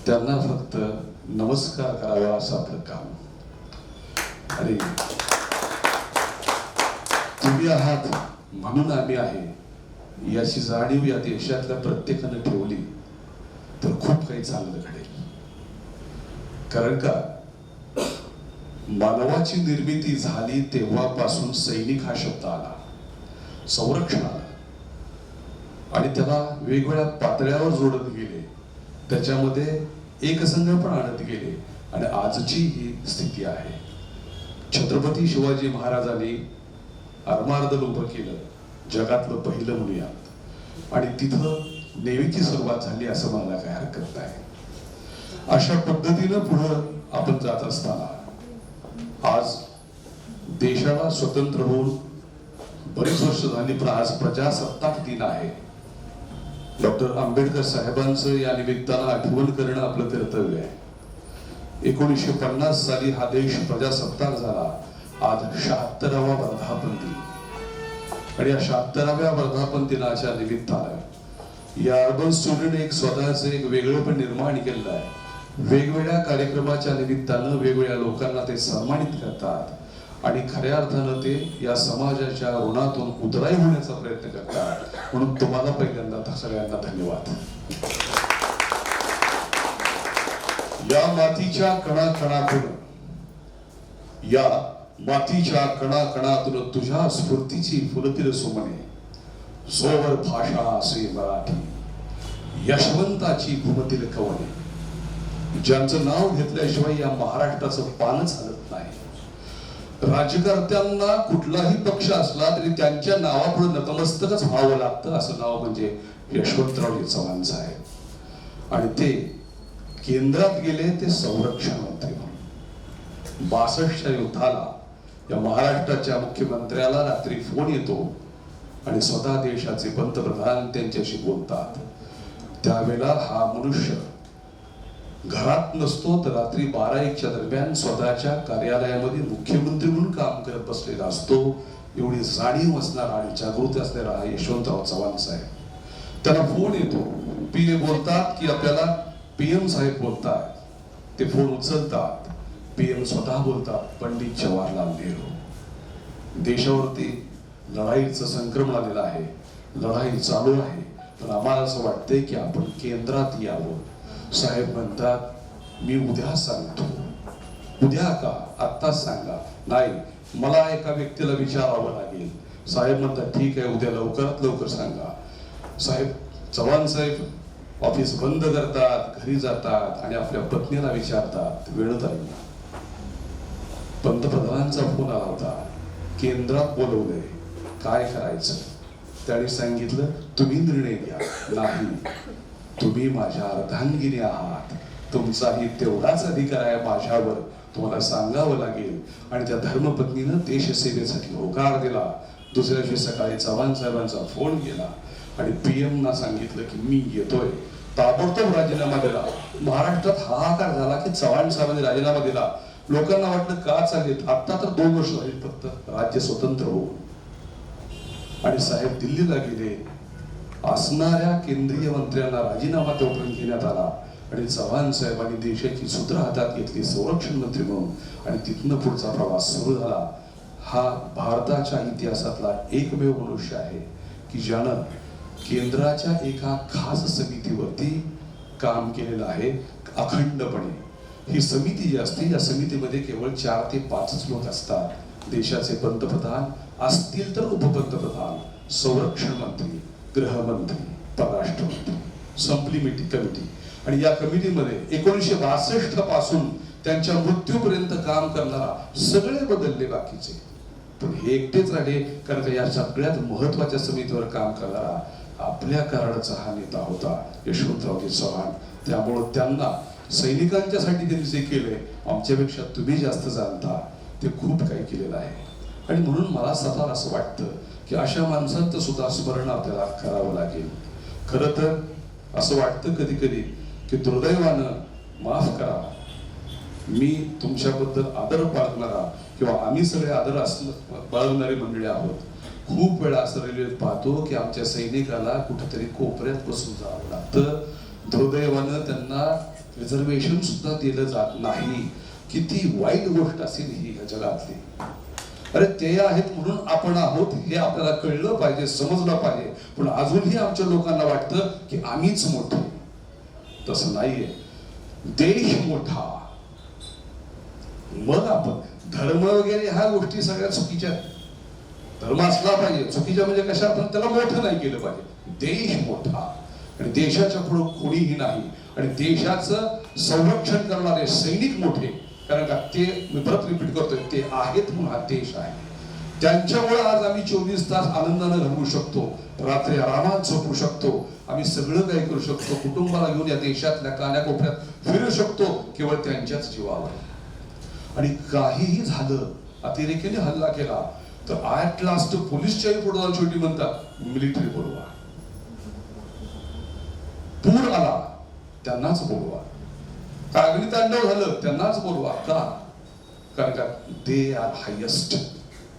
त्यांना फक्त नमस्कार करावा असं आपलं काम. आणि तुम्ही आहात म्हणून आम्ही आहे याची जाणीव या देशातल्या प्रत्येकानं ठेवली तर खूप काही चांगलं घडेल. कारण का, मानवाची निर्मिती झाली तेव्हापासून सैनिक हा शब्द आला, संरक्षण आलं आणि त्याला वेगवेगळ्या पातळ्यावर जोडत गेले, त्याच्यामध्ये एकसंघ पण आणत गेले आणि आजची ही स्थिती आहे. छत्रपती शिवाजी महाराजांनी आरमार दल उभं केलं, जगातलं पहिलं म्हणूयात, आणि तिथं नेव्हीची सुरुवात झाली असं म्हणायला काही हरकत नाही. अशा पद्धतीनं पुढं आपण जात असताना आज देशाला स्वतंत्र होऊन बरीच वर्ष झाली, पण आज प्रजासत्ताक दिन आहे. डॉक्टर आंबेडकर साहेबांचं या निमित्तानं आठवण करणं आपलं कर्तव्य आहे. 1950 साली हा देश प्रजासत्ताक झाला, आज 76वा वर्धापन दिन, आणि या 76व्या वर्धापन दिनाच्या निमित्तानं या अर्बन स्टुडंट एक स्वतःचं एक वेगळेपण निर्माण केलेलं आहे. वेगवेगळ्या कार्यक्रमाच्या निमित्तानं वेगवेगळ्या लोकांना ते सन्मानित करतात आणि खऱ्या अर्थानं ते या समाजाच्या ऋणातून उतराई होण्याचा प्रयत्न करतात. म्हणून तुम्हाला पहिल्यांदा सगळ्यांना धन्यवाद. या मातीच्या कणाकणातून, या मातीच्या कणाकणातून तुझ्या स्फूर्तीची फुलतील सुमने, सोवर भाषा असे मराठी, यशवंताची भूमतील कवने, ज्यांचं नाव घेतल्याशिवाय या महाराष्ट्राचं पानच हलत नाही. राजकर्त्यांना कुठलाही पक्ष असला तरी त्यांच्या नावापुढे नतमस्तकच व्हावं लागतं, असं नाव म्हणजे यशवंतराव चव्हाण साहेब. आणि ते केंद्रात गेले ते संरक्षण मंत्री म्हणून. 62च्या युद्धाला या महाराष्ट्राच्या मुख्यमंत्र्याला रात्री फोन येतो आणि स्वतः देशाचे पंतप्रधान त्यांच्याशी बोलतात. त्यावेळेला हा मनुष्य घरात नसतो तर रात्री 12-1च्या दरम्यान स्वतःच्या कार्यालयामध्ये मुख्यमंत्री म्हणून काम करत बसलेला असतो. एवढी जाणीव असणारा आणि जागृती असणारा यशवंतराव चव्हाण साहेब. त्यांना फोन येतो, पीए बोलतात की आपल्याला पीएम साहेब बोलतात. ते फोन उचलतात, पीएम स्वतः बोलतात, पंडित जवाहरलाल नेहरू. देशावरती लढाईचं संक्रमण आलेलं आहे, लढाई चालू आहे, पण आम्हाला असं वाटतंय की आपण केंद्रात यावं. साहेब म्हणतात, मी उद्या सांगतो. उद्या का? आत्ताच सांगा. नाही, मला एका व्यक्तीला विचारावं लागेल. साहेब म्हणतात, ठीक आहे, उद्या लवकरात लवकर सांगा. साहेब, चव्हाण साहेब ऑफिस बंद करतात, घरी जातात आणि आपल्या पत्नीला विचारतात, वेळताई पंतप्रधानांचा फोन आला होता, केंद्रात बोलवलंय, काय करायचं? त्याने सांगितलं, तुम्ही निर्णय घ्या. नाही, तुम्ही माझ्या अर्धांगिनी आहात, तुमचाही तेवढाच अधिकार आहे माझ्यावर, तुम्हाला सांगावं लागेल. आणि त्या धर्मपत्नीनं देशसेवेसाठी होकार दिला. दुसऱ्या दिवशी सकाळी चव्हाण साहेबांचा फोन गेला आणि पीएम ना सांगितलं की मी येतोय. ताबडतोब राजीनामा दिला. महाराष्ट्रात हाहाकार झाला की चव्हाण साहेबांनी राजीनामा दिला. लोकांना वाटलं का चालेल, आता तर 2 वर्ष झाली फक्त राज्य स्वतंत्र होऊन. आणि साहेब दिल्लीला गेले. असणाऱ्या केंद्रीय मंत्र्यांना राजीनामा तोपर्यंत घेण्यात आला आणि चव्हाण साहेबांनी देशाची सूत्र हातात घेतली संरक्षण मंत्री म्हणून, आणि तिथनं पुढचा प्रवास सुरू झाला. हा भारताच्या इतिहासातला एकमेव मनुष्य आहे की ज्यानं केंद्राच्या एका खास समितीवरती काम केलेलं आहे अखंडपणे. ही समिती जी असते, या समितीमध्ये केवळ 4 ते 5 लोक असतात. देशाचे पंतप्रधान असतील तर उपपंतप्रधान, संरक्षण मंत्री, गृहमंत्री, परराष्ट्र मंत्री, संपली कमिटी. आणि या कमिटीमध्ये 1962 पासून त्यांच्या मृत्यूपर्यंत काम करणारा, सगळे बदलले बाकीचे, पण हे एकटेच राहिले. कारण या सगळ्यात महत्वाच्या समितीवर काम करणारा आपल्या कराडाचा हा नेता होता, यशवंतराव चव्हाण. त्यामुळं त्यांना सैनिकांच्यासाठी त्यांनी जे केलंय, आमच्यापेक्षा तुम्ही जास्त जाणता, ते खूप काही केलेलं आहे. आणि म्हणून मला स्वतःला असं वाटतं की अशा माणसांचं सुद्धा स्मरण आपल्याला करावं लागेल. खरं तर असं वाटतं कधी कधी की दुर्दैवानं, माफ करा, मी तुमच्याबद्दल आदर बाळगणारा किंवा आम्ही सगळे आदर बाळगणारी मंडळी आहोत. खूप वेळा असं रेल्वेत पाहतो की आमच्या सैनिकाला कुठेतरी कोपऱ्यात बसून जावं लागतं. दुर्दैवानं त्यांना रिझर्वेशन सुद्धा दिलं जात नाही. किती वाईट गोष्ट असेल ही या जगातली. अरे ते आहेत म्हणून आपण आहोत हे आपल्याला कळलं पाहिजे, समजलं पाहिजे. पण अजूनही आमच्या लोकांना वाटतं की आम्हीच मोठे. तसं नाहीये. देश मोठा, मग आपण धर्म वगैरे ह्या गोष्टी सगळ्या चुकीच्या. धर्म असला पाहिजे, चुकीच्या म्हणजे कशा, आपण त्याला मोठं नाही केलं पाहिजे. देश मोठा आणि देशाच्या पुढे कोणीही नाही. आणि देशाचं संरक्षण करणारे सैनिक मोठे, कारण का ते, मी परत रिपीट करतोय, ते आहेत म्हणून हा देश आहे. त्यांच्यामुळे आज आम्ही 24 तास आनंदाने घालवू शकतो, रात्री आरामात झोपू शकतो, आम्ही सगळं काही करू शकतो, कुटुंबाला घेऊन या देशातल्या कानाकोपऱ्यात फिरू शकतो, केवळ त्यांच्याच जीवावर. आणि काहीही झालं, अतिरेकीने हल्ला केला तर ऍट लास्ट पोलीसच्याही पुढे जाऊन शेवटी म्हणतात मिलिटरी बोलवा. पूर आला त्यांनाच बोलवा, अग्नितांडव झालं त्यांनाच बोलवा. का? कारण का दे आर हायेस्ट,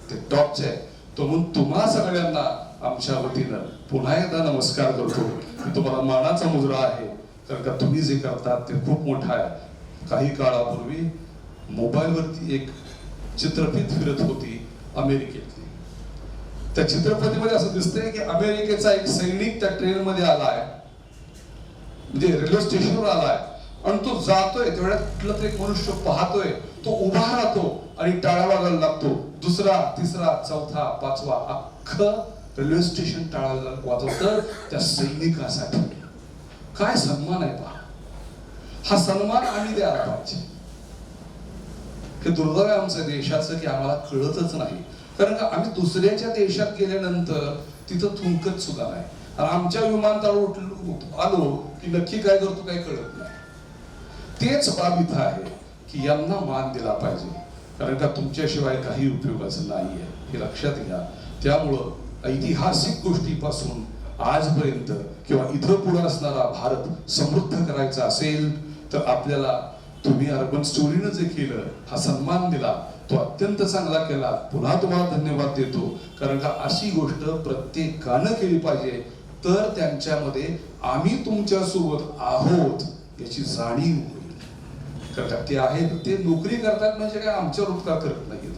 ते टॉपचे आहे. तो म्हणून तुम्हा सगळ्यांना आमच्या वतीनं पुन्हा एकदा नमस्कार करतो. मी तुम्हाला मानाचा मुजरा आहे, कारण का तुम्ही जे करतात ते खूप मोठं आहे. काही काळापूर्वी मोबाईलवरती एक चित्रफित फिरत होती अमेरिकेतली. त्या चित्रफितीमध्ये असं दिसतंय की अमेरिकेचा एक सैनिक त्या ट्रेन मध्ये आलाय, म्हणजे रेल्वे स्टेशनवर आलाय, आणि तो जातोय तेवढ्यात कुठला तरी एक मनुष्य पाहतोय, तो उभा राहतो आणि टाळ्या वाजायला लागतो. दुसरा, तिसरा, चौथा, पाचवा, अख्खं रेल्वे स्टेशन टाळ्या वाजवतं त्या सैनिकासाठी. काय सन्मान आहे पहा. हा सन्मान आम्ही द्यायला पाहिजे. हे दुर्दैव आहे आमच्या देशाचं की आम्हाला कळतच नाही. कारण का आम्ही दुसऱ्याच्या देशात गेल्यानंतर तिथं थुंकत सुद्धा नाही. आणि आमच्या विमानतळावर आलो की नक्की काय करतो काही कळत नाही. तेच बाब इथं आहे की यांना मान दिला पाहिजे, कारण का तुमच्याशिवाय काही उपयोगाचं नाहीये, हे लक्षात घ्या. त्यामुळं ऐतिहासिक गोष्टीपासून आजपर्यंत किंवा इथं पुढे असणारा भारत समृद्ध करायचा असेल तर आपल्याला, तुम्ही अर्बन स्टोरीनं जे केलं, हा सन्मान दिला, तो अत्यंत चांगला केला. पुन्हा तुम्हाला धन्यवाद देतो. कारण का अशी गोष्ट प्रत्येकानं केली पाहिजे, तर त्यांच्यामध्ये आम्ही तुमच्या सोबत आहोत याची जाणीव होईल. कारण का ते आहेत, ते नोकरी करतात म्हणजे काय आमच्यावर उपकार करत नाहीत,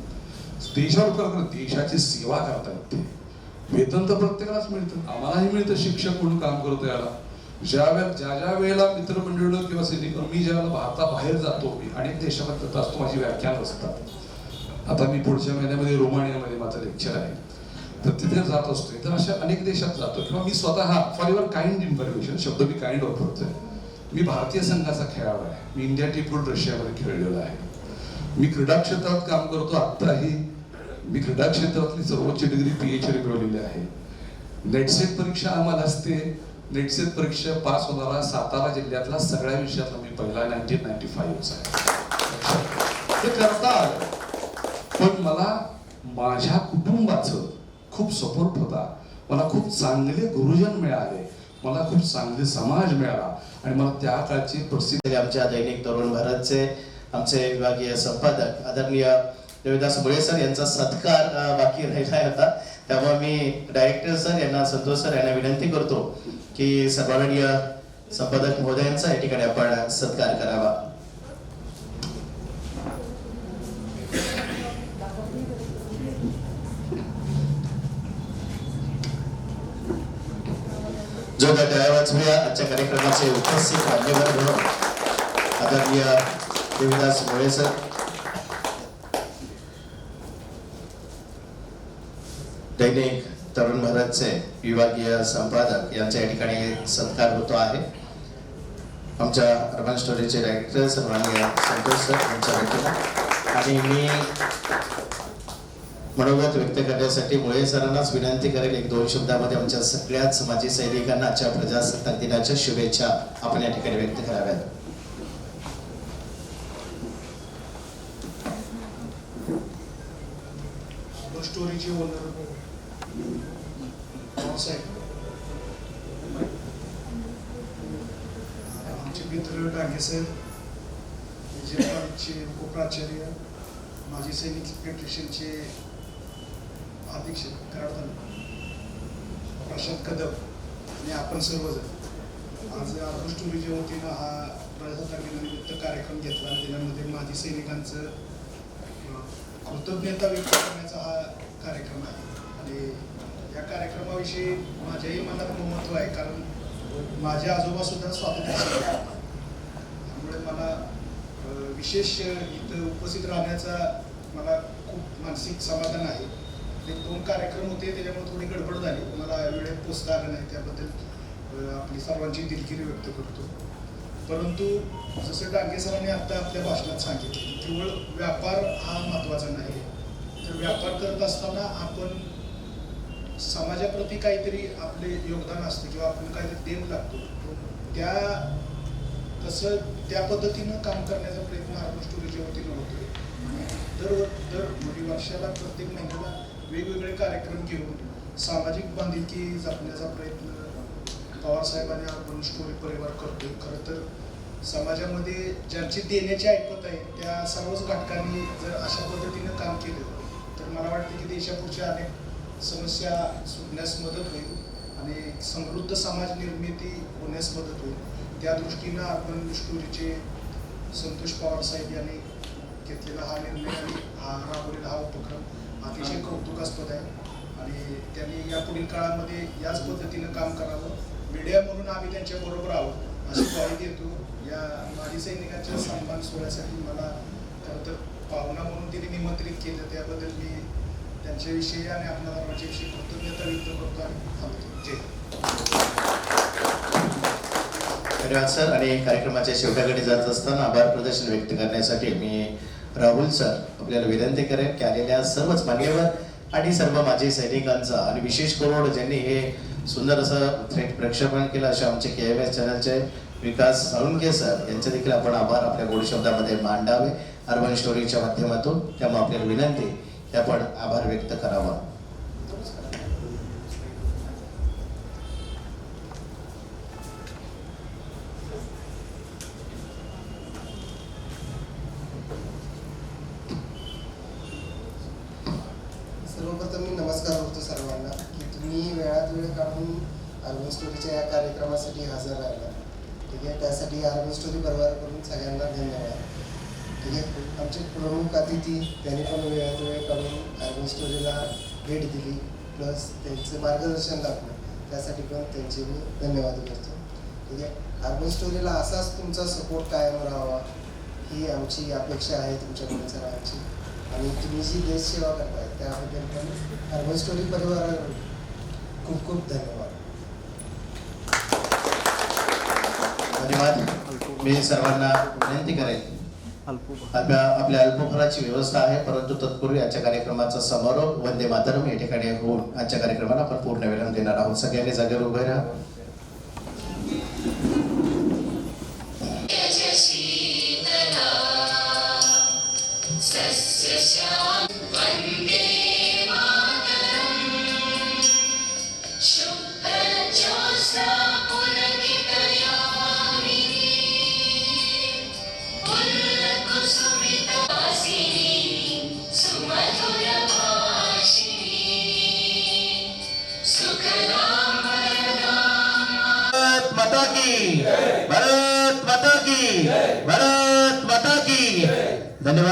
देशावर उपकार करत, देशाची सेवा करतात. ते वेतन तर प्रत्येकालाच मिळतं, आम्हालाही मिळतं शिक्षक म्हणून काम करतो याला. ज्या वेळेला मित्रमंडळ किंवा सैनिक, मी ज्यावेळेला भारताबाहेर जातो, मी अनेक देशात असतो, माझी व्याख्यान असतात. आता मी पुढच्या महिन्यामध्ये रोमानियामध्ये माझं लेक्चर आहे, तर तिथे जात असतो. तर अशा अनेक देशात जातो. किंवा मी स्वतः, फॉर युअर काइंड इन्फॉर्मेशन, शब्द मी काइंड वापरतोय, मी भारतीय संघाचा खेळाडू आहे. मी इंडिया टीम कडून रशियामध्ये खेळलेलो आहे. मी क्रीडा क्षेत्रात काम करतो. आत्ताही मी क्रीडा क्षेत्रातली सर्वोच्च डिग्री PhD मिळवलेली आहे. नेटसेट परीक्षा आम्हाला असते. नेटसेट परीक्षा पास होणारा सातारा जिल्ह्यातला सगळ्या विषयातला मी पहिला 1995 आहे. हे करता आलं, पण मला माझ्या कुटुंबाचं खूप सपोर्ट होता. मला खूप चांगले गुरुजन मिळाले, मला खूप चांगले समाज मिळाला, आणि मला त्या काळची परिस्थिती. आमच्या दैनिक तरुण भारतचे आमचे विभागीय संपादक आदरणीय देवदास मुळे सर यांचा सत्कार बाकी राहिला होता. त्यामुळे मी डायरेक्टर सर यांना, संतोष सर यांना विनंती करतो की सर्वांनीय संपादक महोदयांचा या ठिकाणी आपण सत्कार करावा. जोरदार वाजवूया आजच्या कार्यक्रमाचे उपस्थित मान्यवर म्हणून आदरणीय देवदास मुळे सर. दैनिक तरुण भारतचे विभागीय संपादक यांच्या या ठिकाणी सत्कार होतो आहे. आमच्या अर्बन स्टोरीचे डायरेक्टर सन्माननीय संतोष सर यांच्या वतीनं. आणि मी मनोगत व्यक्त करण्यासाठी मुळे सरांनाच विनंती करेल, 1-2 शब्दामध्ये आमच्या सगळ्याच माजी सैनिकांना आजच्या प्रजासत्ताक दिनाच्या शुभेच्छा आपण या ठिकाणी व्यक्त कराव्यात. स्टोरीचे डॉक्टर डांगे सर, विजय कॉलेजचे उपप्राचार्य, माजी सैनिक फेडरेशनचे अध्यक्ष कराड तालुका प्रशांत कदम आणि आपण सर्वजण आज ऑगस्ट टुरिझम वतीनं हा प्रजासत्ताक दिनानिमित्त कार्यक्रम घेतला आणि त्याच्यामध्ये माजी सैनिकांचं कृतज्ञता व्यक्त करण्याचा हा कार्यक्रम आहे. आणि या कार्यक्रमाविषयी माझ्याही मनात महत्त्व आहे, कारण माझे आजोबा सुद्धा स्वातंत्र्य सैनिक आहेत. त्यामुळे मला विशेष इथं उपस्थित राहण्याचा मला खूप मानसिक समाधान आहे. ते 2 कार्यक्रम होते, त्याच्यामुळे थोडी गडबड झाली, मला वेळेत पोचता आलं नाही, त्याबद्दल आपली सर्वांची दिलगिरी व्यक्त करतो. परंतु जसं डांगे सरांनी आता आपल्या भाषणात सांगितलं, केवळ व्यापार हा महत्त्वाचा नाही, तर व्यापार करत असताना आपण समाजाप्रती काहीतरी आपले योगदान असतं किंवा आपण काहीतरी देणं लागतो, त्या पद्धतीनं काम करण्याचा प्रयत्न ऑगस्ट टुरिझम वतीनं होतोय. दर म्हणजे वर्षाला प्रत्येक महिन्याला वेगवेगळे कार्यक्रम घेऊन सामाजिक बांधिलकी जपण्याचा प्रयत्न पवारसाहेबांनी अर्बन स्टोरी परिवार करतोय. खरं तर समाजामध्ये ज्यांची देण्याची ऐपत आहे त्या सर्वच घटकांनी जर अशा पद्धतीनं काम केलं तर मला वाटतं की देशापुढच्या अनेक समस्या सुटण्यास मदत होईल आणि समृद्ध समाज निर्मिती होण्यास मदत होईल. त्या दृष्टीनं अर्बन स्टोरीचे संतोष पवार साहेब यांनी घेतलेला हा निर्णय आणि राबवलेला हा उपक्रम अतिशय कौतुकास्पद आहे आणि त्यांनी या पुढील काळामध्ये याच पद्धतीनं काम करावं. मीडिया म्हणून आम्ही त्यांच्या बरोबर आहोत अशी ग्वाही देतो. या माजी सैनिकांच्या सन्मान सोहळ्यासाठी मला खरं तर पाहुणा म्हणून त्यांनी निमंत्रित केलं, त्याबद्दल मी त्यांच्याविषयी आणि आपल्या सर्वांच्याविषयी कृतज्ञता व्यक्त करतो आणि थांबतो. जय धन्यवाद सर. आणि कार्यक्रमाच्या शेवटाकडे जात असताना आभार प्रदर्शन व्यक्त करण्यासाठी मी राहुल सर आपल्याला विनंती करेन की आलेल्या सर्वच मान्यवर आणि सर्व माजी सैनिकांचा आणि विशेष करून ज्यांनी हे सुंदर असं थेट प्रक्षेपण केलं अशा आमचे KMS चॅनलचे विकास साळुंखे सर यांचे देखील आपण आभार आपल्या गोड शब्दामध्ये मांडावे अर्बन स्टोरीच्या माध्यमातून. त्यामुळे आपल्याला विनंती की आपण आभार व्यक्त करावा. सर्वप्रथम मी नमस्कार करतो सर्वांना की तुम्ही वेळात वेळ काढून अर्बन स्टोरीच्या या कार्यक्रमासाठी हजर राहिला. ठीक आहे, त्यासाठी अर्बन स्टोरी परिवाराकडून सगळ्यांना धन्यवाद. ठीक आहे, आमचे प्रमुख अतिथी त्यांनी पण वेळात वेळ काढून अर्बन स्टोरीला भेट दिली, प्लस त्यांचं मार्गदर्शन लाभलं, त्यासाठी पण त्यांचे मी धन्यवाद करतो. ठीक आहे, अर्बन स्टोरीला असाच तुमचा सपोर्ट कायम राहावा ही आमची अपेक्षा आहे तुमच्याकडून सर्वांची. आणि तुम्ही जी देश सेवा करताय त्याबद्दल पण अर्बन स्टोरी परिवाराला खूप खूप धन्यवाद. धन्यवाद. मी सर्वांना विनंती करेन आपल्या अल्पफळाची व्यवस्था आहे, परंतु तत्पूर्वी आजच्या कार्यक्रमाचा समारोप वंदे मातरम या ठिकाणी होऊन आजच्या कार्यक्रमाला आपण पूर्ण विराम देणार आहोत. सगळ्यांनी जागेवर उभे राहा. भारत माता की, भारत माता की. धन्यवाद.